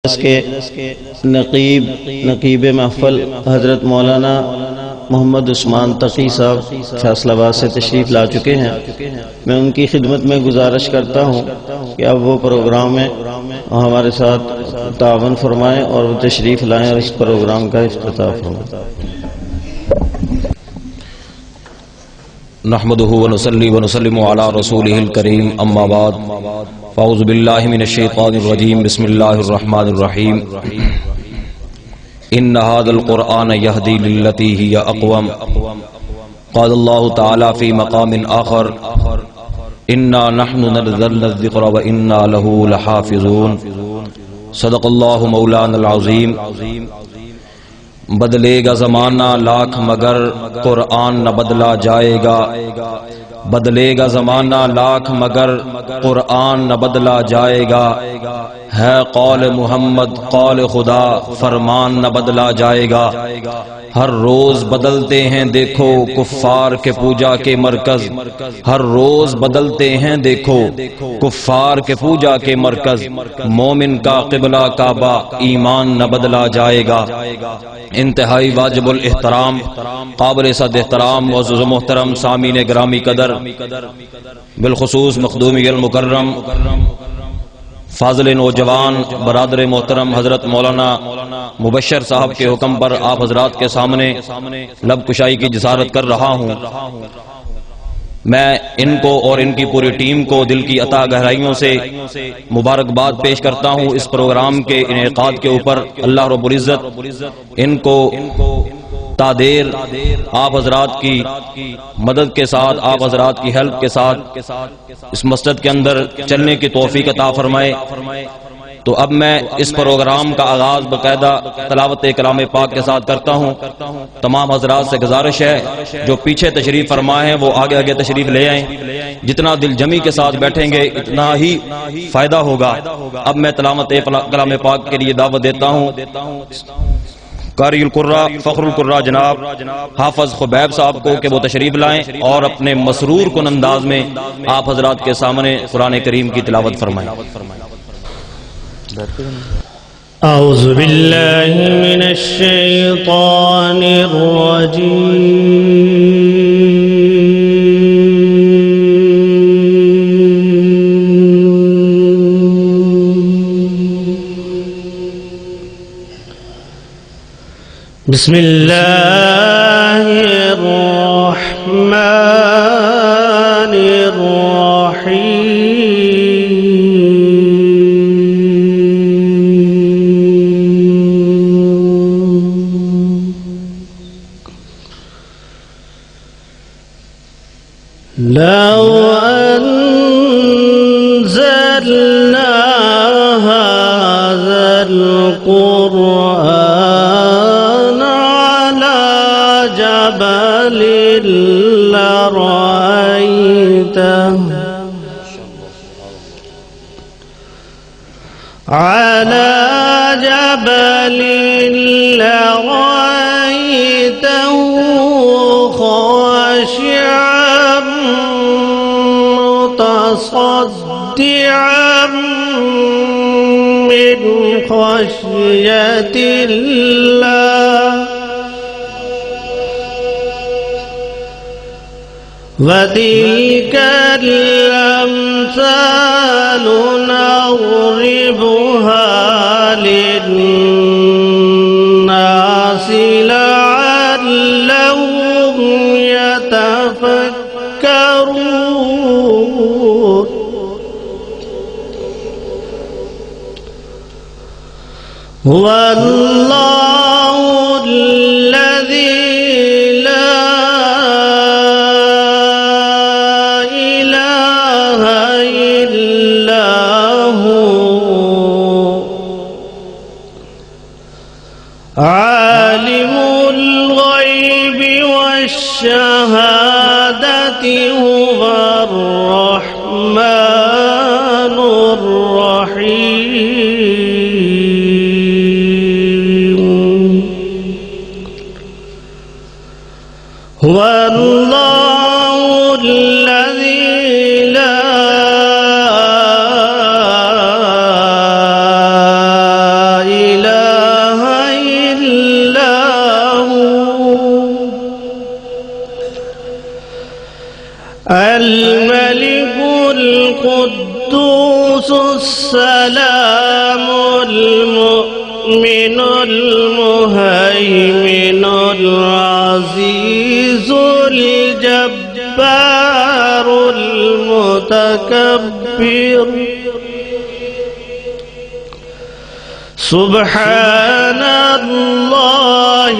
مجلس کے نقیب محفل حضرت مولانا محمد عثمان تقی صاحب فیصل آباد سے تشریف لا چکے ہیں۔ میں ان کی خدمت میں گزارش کرتا ہوں کہ اب وہ پروگرام میں ہمارے ساتھ تعاون فرمائیں اور وہ تشریف لائیں اور اس پروگرام کا افتتاح فرمائیں۔ نحمده ونصلي ونسلم على رسوله الكريم اما بعد فاعوذ بالله من الشيطان الرجيم بسم الله الرحمن الرحيم ان هذا القرآن يهدي للتي هي اقوم قال الله تعالى في مقام آخر انا نحن نزلنا الذكر وانا له لحافظون صدق الله مولانا العظيم۔ بدلے گا زمانہ لاکھ مگر قرآن نہ بدلا جائے گا، بدلے گا زمانہ لاکھ مگر قرآن نہ بدلا جائے گا، ہے قول محمد قول خدا فرمان نہ بدلا جائے گا۔ ہر روز بدلتے ہیں دیکھو کفار کے پوجا کے مرکز، ہر روز بدلتے ہیں دیکھو کفار کے پوجا کے مرکز، مومن کا قبلہ کعبہ ایمان نہ بدلا جائے گا۔ انتہائی واجب الاحترام قابل صد احترام معزز و محترم سامعین گرامی قدر، بالخصوص مخدومی المکرم فاضل نوجوان برادر محترم حضرت مولانا مبشر صاحب کے حکم پر آپ حضرات کے سامنے لب کشائی کی جسارت کر رہا ہوں۔ میں ان کو اور ان کی پوری ٹیم کو دل کی عطا گہرائیوں سے مبارکباد پیش کرتا ہوں اس پروگرام کے انعقاد کے اوپر۔ اللہ رب العزت ان کو تادیر آپ حضرات کی مدد کے ساتھ، آپ حضرات کی ہیلپ کے ساتھ اس مسجد کے اندر چلنے کی توفیق عطا فرمائے۔ تو اب میں اس پروگرام کا آغاز باقاعدہ تلاوت کلام پاک کے ساتھ کرتا ہوں۔ تمام حضرات سے گزارش ہے جو پیچھے تشریف فرما ہے وہ آگے آگے تشریف لے آئیں، جتنا دل جمی کے ساتھ بیٹھیں گے اتنا ہی فائدہ ہوگا۔ اب میں تلاوت کلام پاک کے لیے دعوت دیتا ہوں قاری القراء فخر القراء جناب حافظ خبیب صاحب کو کہ وہ تشریف لائیں اور اپنے مسرور کن انداز میں آپ حضرات کے سامنے قرآن کریم کی تلاوت فرمائیں۔ اعوذ باللہ من الشیطان الرجیم بسم اللہ الرحمن الرحیم لو أنزلنا هذا القرآن على جبل لرأيته على جبل لرأيته خاشعا متصدعا من خشية الله وتلك الأمثال نضربها للناس لعلهم يتفكرون والله الذي لا إله إلا هو عالم الغيب والشهادة هو الرحمن الرحيم هو الله الذي لا الملك القدوس السلام المؤمن المهيمن العزيز الجبار المتكبر سبحان الله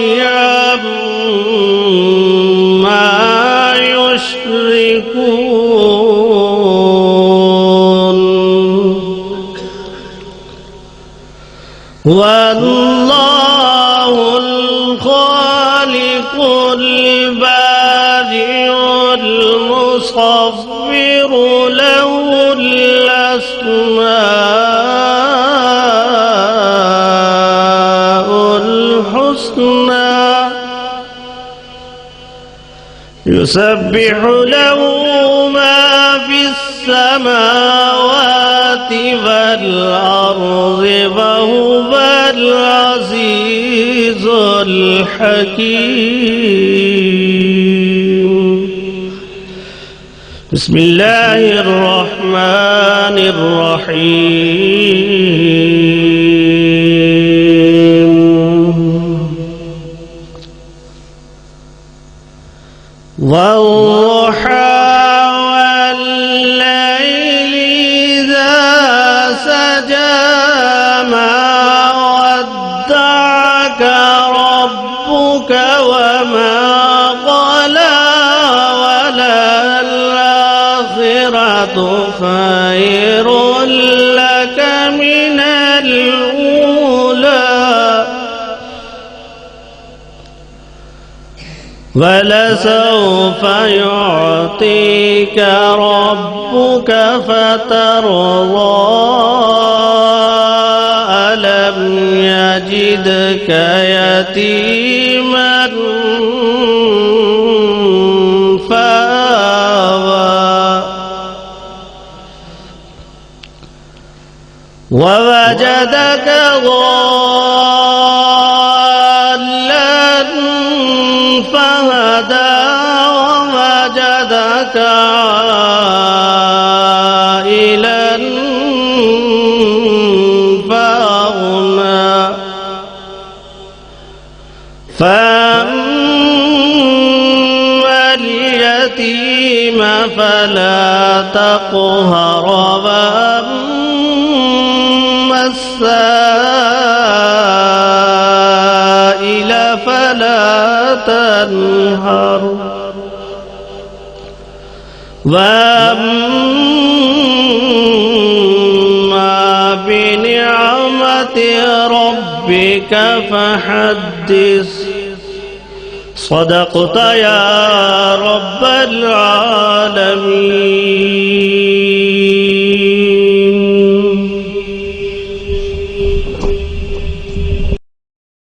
عما يشركون والله الخالق البارئ المصور له الأسماء الحسنى يسبح له ما في السماوات والأرض وهو العزيز الحكيم بسم الله الرحمن الرحيم والضحى والليل إذا سجى ما ودعك ربك وما قلى وللآخرة خير لك من الأولى ولسوف يعطيك ربك فترضى ألم يجدك يتيما فآوى ووجدك ضالا فهدى ووجدك عائلا فأغنى فأما اليتيم فلا تقهر وأما السائل فلا تنهر وأما بنعمة ربك فحدث صدقت يا رب العالمين